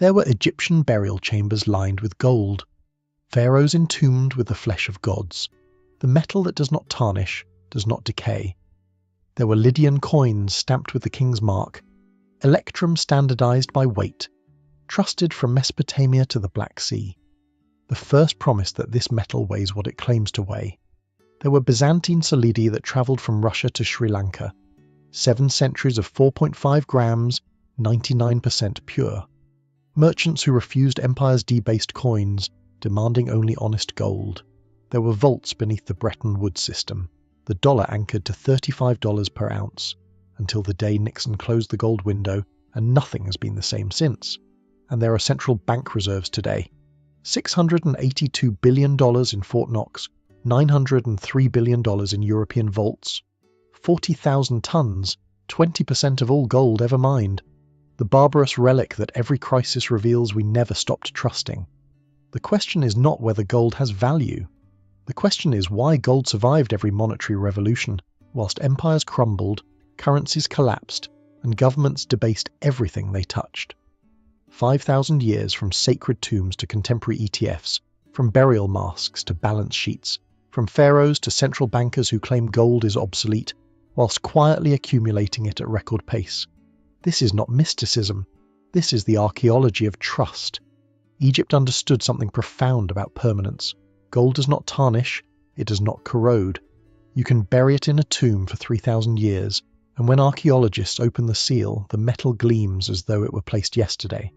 There were Egyptian burial chambers lined with gold, pharaohs entombed with the flesh of gods, the metal that does not tarnish, does not decay. There were Lydian coins stamped with the king's mark, electrum standardized by weight, trusted from Mesopotamia to the Black Sea. The first promise that this metal weighs what it claims to weigh. There were Byzantine solidi that travelled from Russia to Sri Lanka. 7 centuries of 4.5 grams, 99% pure. Merchants who refused empire's debased coins, demanding only honest gold. There were vaults beneath the Bretton Woods system, the dollar anchored to $35 per ounce, until the day Nixon closed the gold window, and nothing has been the same since. And there are central bank reserves today. $682 billion in Fort Knox, $903 billion in European vaults, 40,000 tons, 20% of all gold ever mined. The barbarous relic that every crisis reveals we never stopped trusting. The question is not whether gold has value. The question is why gold survived every monetary revolution, whilst empires crumbled, currencies collapsed, and governments debased everything they touched. 5,000 years from sacred tombs to contemporary ETFs, from burial masks to balance sheets, from pharaohs to central bankers who claim gold is obsolete, whilst quietly accumulating it at record pace. This is not mysticism. This is the archaeology of trust. Egypt understood something profound about permanence. Gold does not tarnish, it does not corrode. You can bury it in a tomb for 3,000 years, and when archaeologists open the seal, the metal gleams as though it were placed yesterday.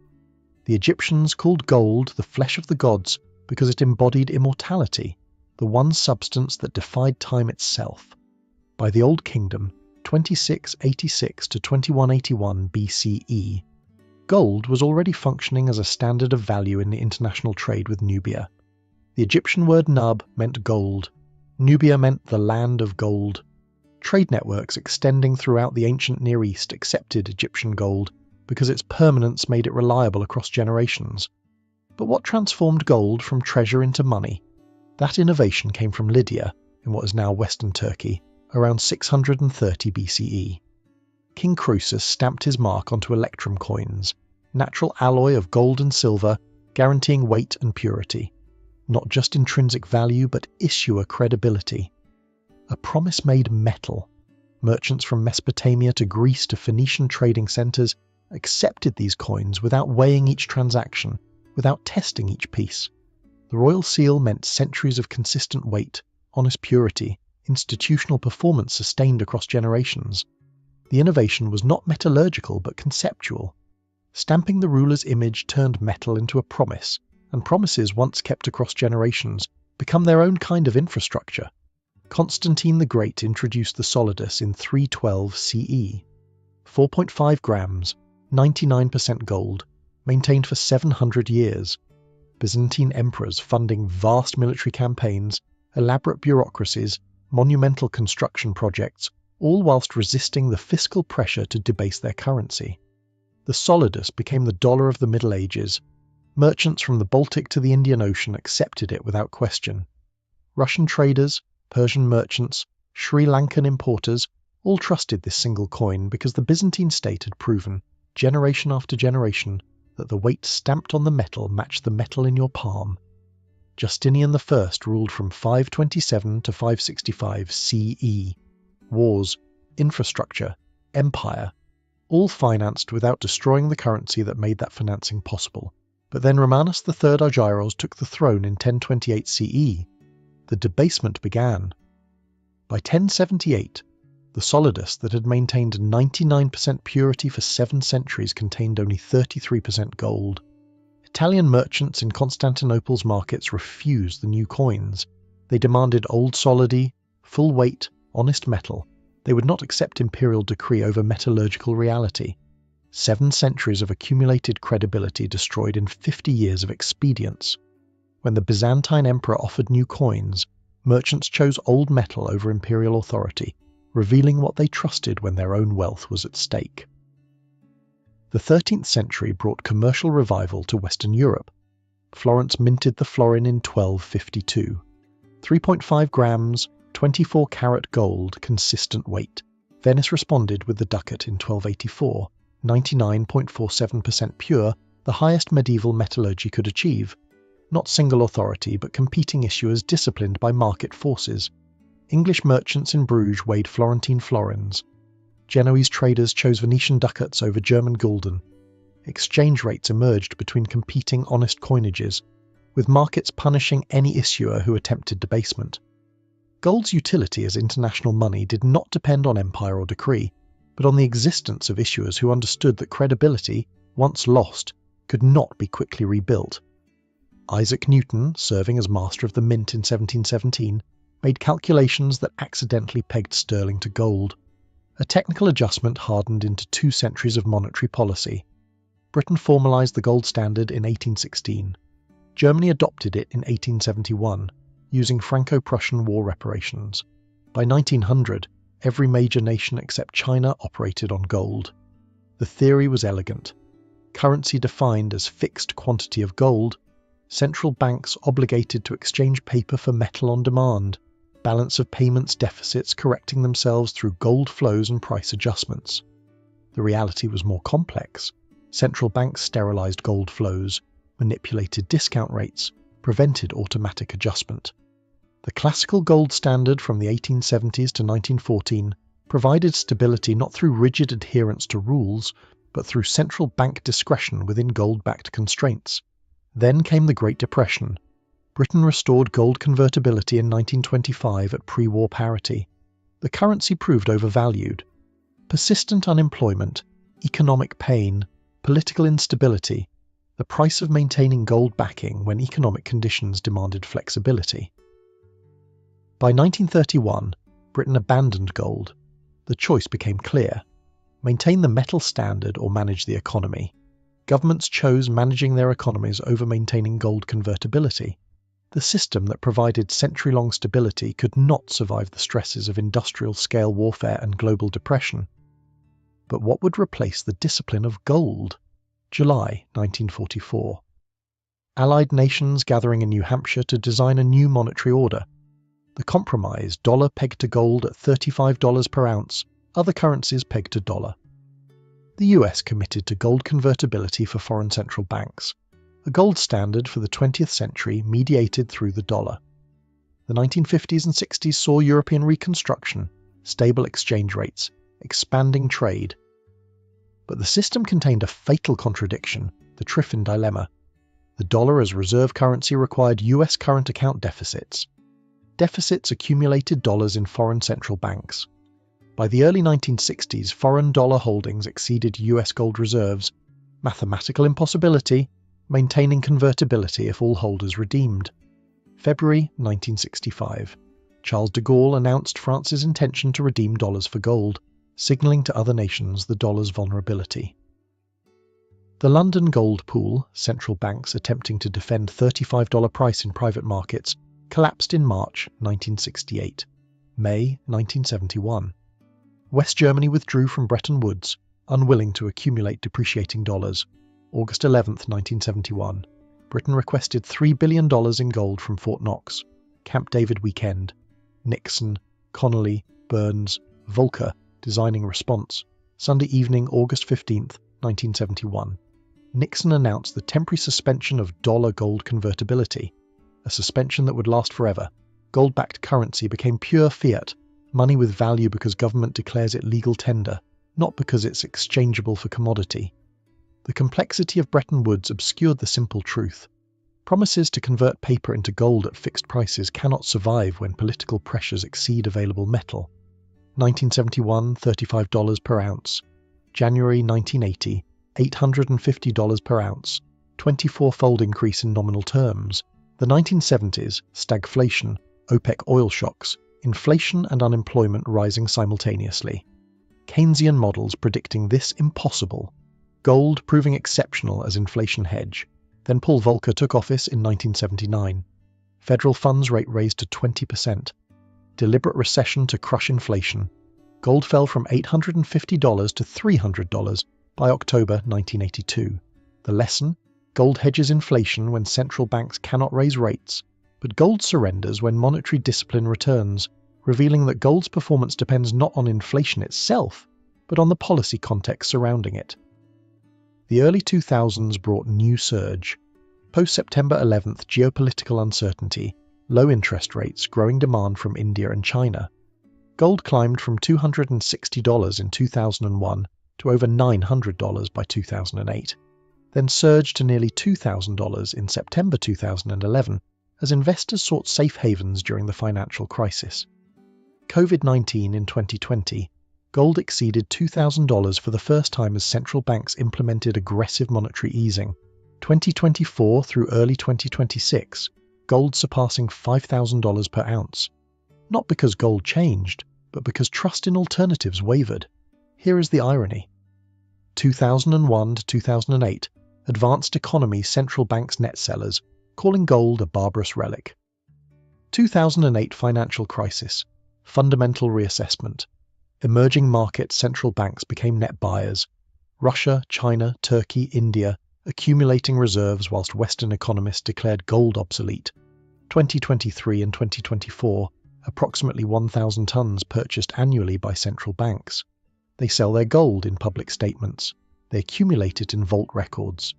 The Egyptians called gold the flesh of the gods because it embodied immortality, the one substance that defied time itself. By the Old Kingdom, 2686 to 2181 BCE, gold was already functioning as a standard of value in the international trade with Nubia. The Egyptian word nub meant gold. Nubia meant the land of gold. Trade networks extending throughout the ancient Near East accepted Egyptian gold because its permanence made it reliable across generations. But what transformed gold from treasure into money? That innovation came from Lydia, in what is now Western Turkey, around 630 BCE. King Croesus stamped his mark onto electrum coins, natural alloy of gold and silver, guaranteeing weight and purity. Not just intrinsic value, but issuer credibility. A promise-made metal. Merchants from Mesopotamia to Greece to Phoenician trading centres accepted these coins without weighing each transaction, without testing each piece. The royal seal meant centuries of consistent weight, honest purity, institutional performance sustained across generations. The innovation was not metallurgical but conceptual. Stamping the ruler's image turned metal into a promise, and promises once kept across generations become their own kind of infrastructure. Constantine the Great introduced the solidus in 312 CE. 4.5 grams, 99% gold, maintained for 700 years. Byzantine emperors funding vast military campaigns, elaborate bureaucracies, monumental construction projects, all whilst resisting the fiscal pressure to debase their currency. The solidus became the dollar of the Middle Ages. Merchants from the Baltic to the Indian Ocean accepted it without question. Russian traders, Persian merchants, Sri Lankan importers all trusted this single coin because the Byzantine state had proven, generation after generation, that the weight stamped on the metal matched the metal in your palm. Justinian I ruled from 527 to 565 CE. Wars, infrastructure, empire, all financed without destroying the currency that made that financing possible. But then Romanus III Argyros took the throne in 1028 CE. The debasement began. By 1078, the solidus that had maintained 99% purity for 7 centuries contained only 33% gold. Italian merchants in Constantinople's markets refused the new coins. They demanded old solidi, full weight, honest metal. They would not accept imperial decree over metallurgical reality. 7 centuries of accumulated credibility destroyed in 50 years of expedience. When the Byzantine emperor offered new coins, merchants chose old metal over imperial authority, revealing what they trusted when their own wealth was at stake. The 13th century brought commercial revival to Western Europe. Florence minted the florin in 1252. 3.5 grams, 24-carat gold, consistent weight. Venice responded with the ducat in 1284, 99.47% pure, the highest medieval metallurgy could achieve. Not single authority, but competing issuers disciplined by market forces. English merchants in Bruges weighed Florentine florins. Genoese traders chose Venetian ducats over German gulden. Exchange rates emerged between competing honest coinages, with markets punishing any issuer who attempted debasement. Gold's utility as international money did not depend on empire or decree, but on the existence of issuers who understood that credibility, once lost, could not be quickly rebuilt. Isaac Newton, serving as master of the mint in 1717, made calculations that accidentally pegged sterling to gold. A technical adjustment hardened into 2 centuries of monetary policy. Britain formalised the gold standard in 1816. Germany adopted it in 1871, using Franco-Prussian war reparations. By 1900, every major nation except China operated on gold. The theory was elegant. Currency defined as fixed quantity of gold, central banks obligated to exchange paper for metal on demand, balance of payments deficits correcting themselves through gold flows and price adjustments. The reality was more complex. Central banks sterilized gold flows, manipulated discount rates, prevented automatic adjustment. The classical gold standard from the 1870s to 1914 provided stability not through rigid adherence to rules, but through central bank discretion within gold-backed constraints. Then came the Great Depression. Britain restored gold convertibility in 1925 at pre-war parity. The currency proved overvalued. Persistent unemployment, economic pain, political instability, the price of maintaining gold backing when economic conditions demanded flexibility. By 1931, Britain abandoned gold. The choice became clear. Maintain the metal standard or manage the economy. Governments chose managing their economies over maintaining gold convertibility. The system that provided century-long stability could not survive the stresses of industrial-scale warfare and global depression. But what would replace the discipline of gold? July 1944. Allied nations gathering in New Hampshire to design a new monetary order. The compromise, dollar pegged to gold at $35 per ounce, other currencies pegged to dollar. The US committed to gold convertibility for foreign central banks, a gold standard for the 20th century mediated through the dollar. The 1950s and 60s saw European reconstruction, stable exchange rates, expanding trade. But the system contained a fatal contradiction, the Triffin dilemma. The dollar as reserve currency required US current account deficits. Deficits accumulated dollars in foreign central banks. By the early 1960s, foreign dollar holdings exceeded US gold reserves. Mathematical impossibility, maintaining convertibility if all holders redeemed. February 1965. Charles de Gaulle announced France's intention to redeem dollars for gold, signalling to other nations the dollar's vulnerability. The London gold pool, central banks attempting to defend $35 price in private markets, collapsed in March 1968. May 1971. West Germany withdrew from Bretton Woods, unwilling to accumulate depreciating dollars. August 11, 1971. Britain requested $3 billion in gold from Fort Knox. Camp David weekend. Nixon, Connolly, Burns, Volcker designing response. Sunday evening, August 15, 1971. Nixon announced the temporary suspension of dollar-gold convertibility, a suspension that would last forever. Gold-backed currency became pure fiat, money with value because government declares it legal tender, not because it's exchangeable for commodity. The complexity of Bretton Woods obscured the simple truth. Promises to convert paper into gold at fixed prices cannot survive when political pressures exceed available metal. 1971, $35 per ounce. January 1980, $850 per ounce, 24-fold increase in nominal terms. The 1970s, stagflation, OPEC oil shocks, inflation and unemployment rising simultaneously. Keynesian models predicting this impossible. Gold proving exceptional as inflation hedge. Then Paul Volcker took office in 1979. Federal funds rate raised to 20%. Deliberate recession to crush inflation. Gold fell from $850 to $300 by October 1982. The lesson? Gold hedges inflation when central banks cannot raise rates, but gold surrenders when monetary discipline returns, revealing that gold's performance depends not on inflation itself, but on the policy context surrounding it. The early 2000s brought new surge. Post-September 11th geopolitical uncertainty, low interest rates, growing demand from India and China. Gold climbed from $260 in 2001 to over $900 by 2008, then surged to nearly $2,000 in September 2011 as investors sought safe havens during the financial crisis. COVID-19 in 2020, gold exceeded $2,000 for the first time as central banks implemented aggressive monetary easing. 2024 through early 2026, gold surpassing $5,000 per ounce. Not because gold changed, but because trust in alternatives wavered. Here is the irony. 2001 to 2008, advanced economy central banks net sellers, calling gold a barbarous relic. 2008 financial crisis, fundamental reassessment. Emerging market central banks became net buyers. Russia, China, Turkey, India, accumulating reserves whilst Western economists declared gold obsolete. 2023 and 2024, approximately 1,000 tons purchased annually by central banks. They sell their gold in public statements. They accumulate it in vault records.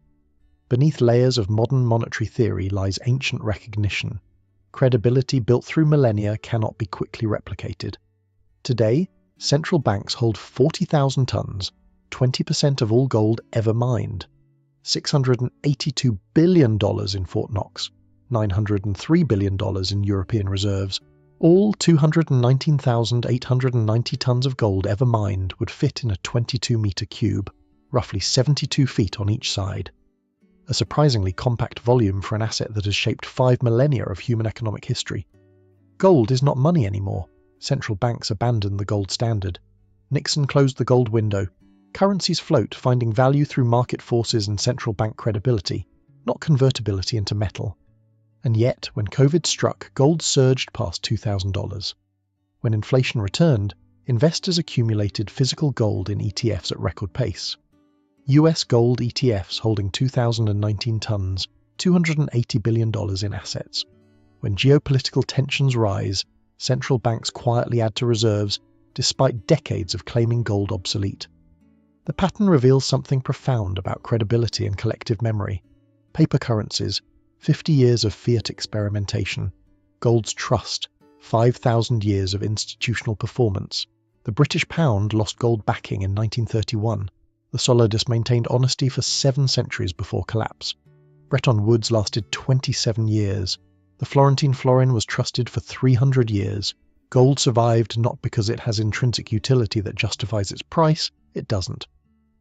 Beneath layers of modern monetary theory lies ancient recognition. Credibility built through millennia cannot be quickly replicated. Today, central banks hold 40,000 tons, 20% of all gold ever mined. $682 billion in Fort Knox, $903 billion in European reserves. All 219,890 tons of gold ever mined would fit in a 22-metre cube, roughly 72 feet on each side. A surprisingly compact volume for an asset that has shaped 5 millennia of human economic history. Gold is not money anymore. Central banks abandoned the gold standard. Nixon closed the gold window. Currencies float, finding value through market forces and central bank credibility, not convertibility into metal. And yet, when COVID struck, gold surged past $2,000. When inflation returned, investors accumulated physical gold in ETFs at record pace. US gold ETFs holding 2,019 tons, $280 billion in assets. When geopolitical tensions rise, central banks quietly add to reserves, despite decades of claiming gold obsolete. The pattern reveals something profound about credibility and collective memory. Paper currencies, 50 years of fiat experimentation. Gold's trust, 5,000 years of institutional performance. The British pound lost gold backing in 1931. The solidus maintained honesty for 7 centuries before collapse. Bretton Woods lasted 27 years. The Florentine florin was trusted for 300 years. Gold survived not because it has intrinsic utility that justifies its price, it doesn't.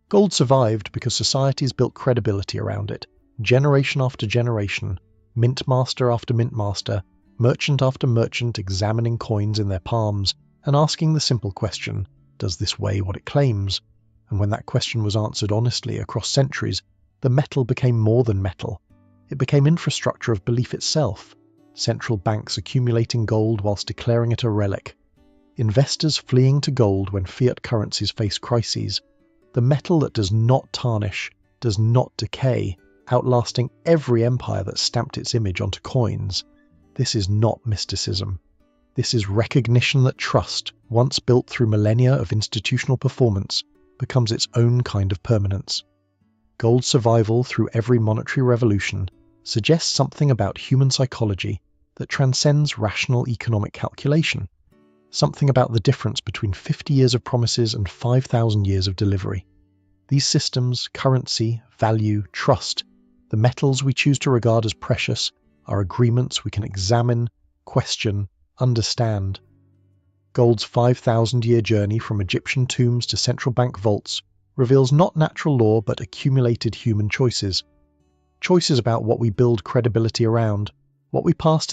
Gold survived because societies built credibility around it. Generation after generation, mint master after mint master, merchant after merchant examining coins in their palms and asking the simple question, does this weigh what it claims? And when that question was answered honestly across centuries, the metal became more than metal. It became infrastructure of belief itself. Central banks accumulating gold whilst declaring it a relic. Investors fleeing to gold when fiat currencies face crises. The metal that does not tarnish, does not decay, outlasting every empire that stamped its image onto coins. This is not mysticism. This is recognition that trust, once built through millennia of institutional performance, becomes its own kind of permanence. Gold's survival through every monetary revolution suggests something about human psychology that transcends rational economic calculation, something about the difference between 50 years of promises and 5,000 years of delivery. These systems, currency, value, trust, the metals we choose to regard as precious, are agreements we can examine, question, understand. Gold's 5,000-year journey from Egyptian tombs to central bank vaults reveals not natural law but accumulated human choices. Choices about what we build credibility around, what we pass to the